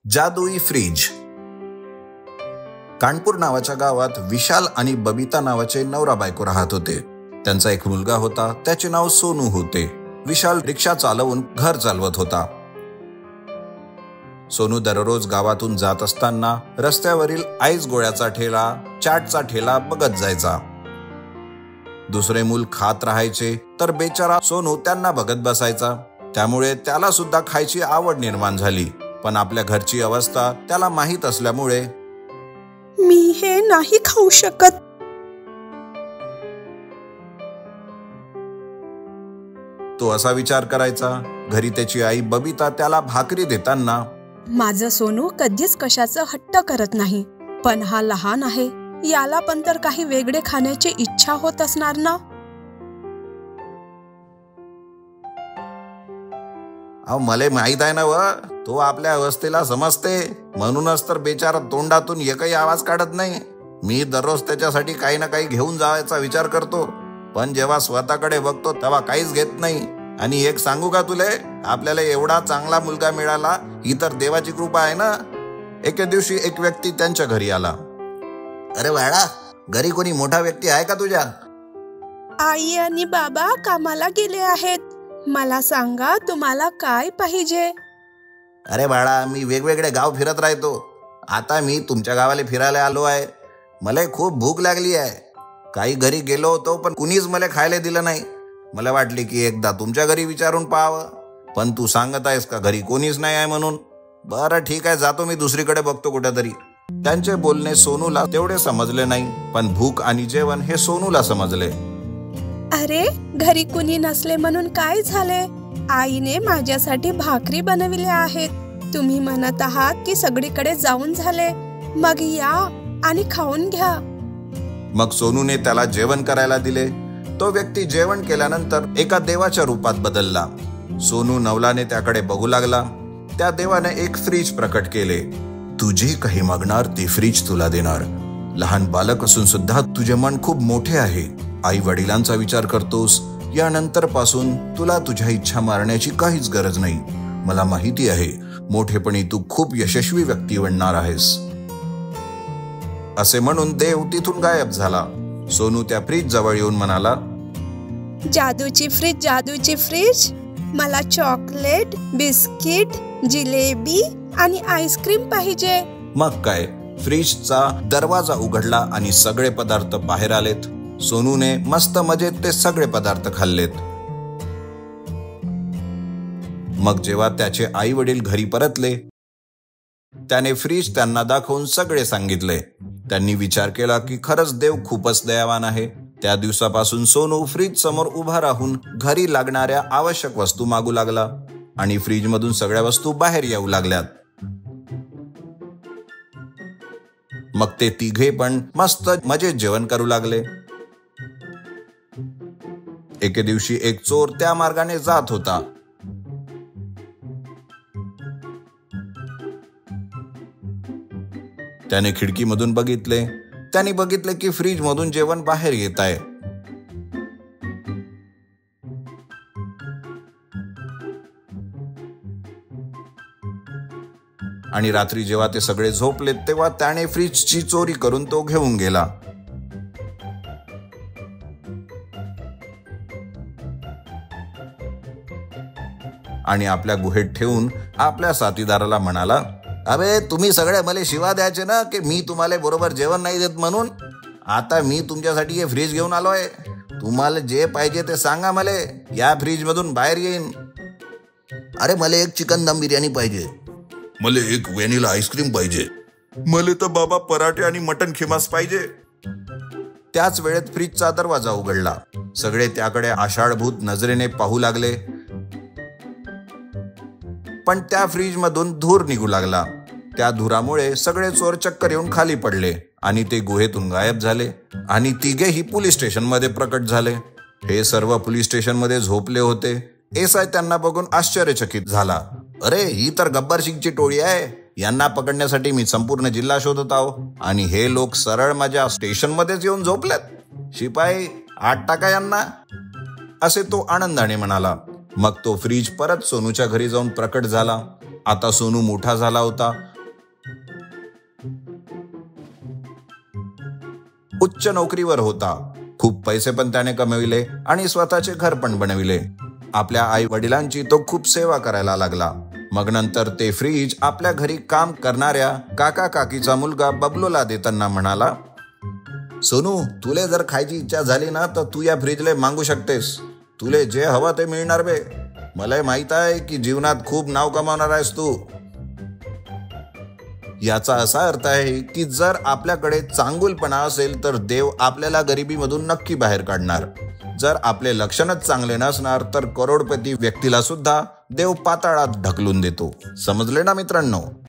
जादुई फ्रीज. कानपूर नावाच्या गावात विशाल आणि बबिता नावाचे नवरा बायको राहत होते. त्यांचा एक मुलगा होता, त्याचे नाव सोनू होते. विशाल रिक्षा चालवून घर चालवत होता. सोनू दररोज गावातून जात असताना रस्त्यावरील आईस गोळ्याचा ठेला, चाटचा ठेला बघत जायचा. दुसरे मूल खात राहायचे तर बेचारा सोनू त्यांना बघत बसायचा. त्यामुळे त्याला सुद्धा खायची आवड निर्माण झाली. पण आपल्या घरची अवस्था त्याला माहीत असल्यामुळे मी हे नाही खाऊ शकत. तो असा विचार करायचा. घरी त्याची आई बबिता त्याला भाकरी देताना, माझं सोनू कधीच कशाचं हट्ट करत नाही, पण हा लहान आहे, याला पण तर काही वेगळे खाण्याची इच्छा होत असणार ना. मले माहित आहे ना व, तो आपल्या अवस्थेला समजते, म्हणूनच तर बेचारा तोंडातून एकही आवाज काढत नाही. मी दररोज त्याच्यासाठी काही ना काही घेऊन जायचा विचार करतो, पण जेव्हा स्वतःकडे बघतो तेव्हा काहीच घेत नाही. आणि एक सांगू का तुले, आपल्याला एवढा चांगला मुलगा मिळाला ही तर देवाची कृपा आहे ना. एके दिवशी एक व्यक्ती त्यांच्या घरी आला. अरे बाळा, घरी कोणी मोठा व्यक्ती आहे का तुझ्या? आई आणि बाबा कामाला गेले आहेत. मला सांगा, तुम्हाला काय पाहिजे? अरे बाळा, मी वेगवेगळे गाव फिरत राहतो. आता मी तुमच्या गावाला फिरायला आलो आहे. मला खूप भूक लागली आहे. काही घरी गेलो होतो पण कुणीच मला खायला दिलं नाही. मला वाटले की एकदा तुमच्या घरी विचारून पाहावं, पण तू सांगत आहेस का घरी कोणीच नाही आहे म्हणून. बरं ठीक आहे, जातो मी दुसरीकडे बघतो कुठेतरी. त्यांचे बोलणे सोनूला तेवढे समजले नाही, पण भूक आणि जेवण हे सोनूला समजले. अरे, घरी कुणी नसले म्हणून काय झाले? आईने माझ्यासाठी भाकरी बनविल्या आहेत. तुम्ही म्हणत आहात की सगळीकडे जाऊन झाले, मग या आणि खाऊन घ्या. मग सोनूने त्याला जेवण करायला दिले. तो व्यक्ती जेवण केल्यानंतर एका देवाच्या रूपात बदलला. सोनू नवलाने त्याकडे बघू लागला. त्या देवाने एक फ्रीज प्रकट केले. तू जे काही मागणार ते फ्रीज तुला देणार. लहान बालक असून सुद्धा तुझे मन खूप मोठे आहे. आई वडिलांचा विचार करतोस. यानंतर पासून तुला तुझ्या इच्छा मारण्याची काहीच गरज नाही. मला माहिती आहे, मोठेपणी तू खूप यशस्वी व्यक्ती बनणार आहेस. असे म्हणून देव तिथून गायब झाला. सोनू त्या फ्रीज जवळ येऊन म्हणाला, जादूची फ्रीज, जादूची फ्रीज, मला चॉकलेट, बिस्किट, जिलेबी आणि आईस्क्रीम पाहिजे. मग काय, फ्रीजचा दरवाजा उघडला आणि सगळे पदार्थ बाहेर आलेत. सोनूने मस्त मजेत ते सगळे पदार्थ खाल्लेत. मग जेव्हा त्याचे आई वडील घरी परतले, त्याने फ्रीज त्यांना दाखवून सगळे सांगितले. त्यांनी विचार केला की खरंच देव खूपच दयावान आहे. त्या दिवसापासून सोनू फ्रीज समोर उभा राहून घरी लागणाऱ्या आवश्यक वस्तू मागू लागला आणि फ्रीज मधून सगळ्या वस्तू बाहेर येऊ लागल्यात. मग ते तिघे पण मस्त मजेत जेवण करू लागले. एके दिवशी एक चोर त्या मार्गाने जात होता. त्याने खिडकीमधून बघितले. त्याने बघितले की फ्रीज मधून जेवण बाहेर येत आहे. आणि रात्री जेव्हा ते सगळे झोपले तेव्हा त्याने फ्रीजची चोरी करून तो घेऊन गेला. आणि आपल्या गुहेत ठेवून आपल्या साथीदाराला म्हणाला, अबे तुम्ही सगळे मला शिवा द्यायचे ना की मी तुम्हाला बरोबर जेवण नाही देत म्हणून. आता मी तुमच्यासाठी हे फ्रीज घेऊन आलोय. तुम्हाला जे पाहिजे ते सांगा, मला या फ्रीज मधून बाहेर येईन. अरे, मला एक चिकन दम बिर्याणी पाहिजे. मला एक व्हॅनिला आईस्क्रीम पाहिजे. मला तर बाबा पराठे आणि मटन खिमास पाहिजे. त्याच वेळेत फ्रीजचा दरवाजा उघडला. सगळे त्याकडे आषाढभूत नजरेने पाहू लागले. पण त्या फ्रीज मधून धूर निघू लागला. त्या धुरामुळे सगळे चोर चक्कर येऊन खाली पडले आणि ते गुहेतून गायब झाले. आणि तिघेही पोलीस स्टेशन मध्ये प्रकट झाले. हे सर्व पोलीस स्टेशन मध्ये झोपले होते. एसआय त्यांना बघून आश्चर्यचकित झाला. अरे, ही तर गब्बर सिंगची टोळी आहे. यांना पकडण्यासाठी मी संपूर्ण जिल्हा शोधत आहो आणि हे लोक सरळ माझ्या स्टेशन मध्येच येऊन झोपलेत. शिपाई, आत टाका यांना, असे तो आनंदाने म्हणाला. मग तो फ्रीज परत सोनूच्या घरी जाऊन प्रकट झाला. आता सोनू मोठा झाला होता उच्च नोकरीवर होता. खूप पैसे पण त्याने कमविले आणि स्वतःचे घर पण बनविले. आपल्या आई वडिलांची तो खूप सेवा करायला लागला. मग नंतर ते फ्रीज आपल्या घरी काम करणाऱ्या काका काकीचा मुलगा बबलूला देताना म्हणाला, सोनू, तुले जर खायची इच्छा झाली ना तर तू या फ्रीजला मागू शकतेस. तुले जे हवं ते मिळणार बे. मला माहित आहे की जीवनात खूप नाव कमावणार आहेस तू. याचा असा अर्थ आहे की जर आपल्याकडे चांगुलपणा असेल तर देव आपल्याला गरिबीमधून नक्की बाहेर काढणार. जर आपले लक्षणच चांगले नसणार तर करोडपती व्यक्तीला सुद्धा देव पाताळात ढकलून देतो. समजले ना मित्रांनो?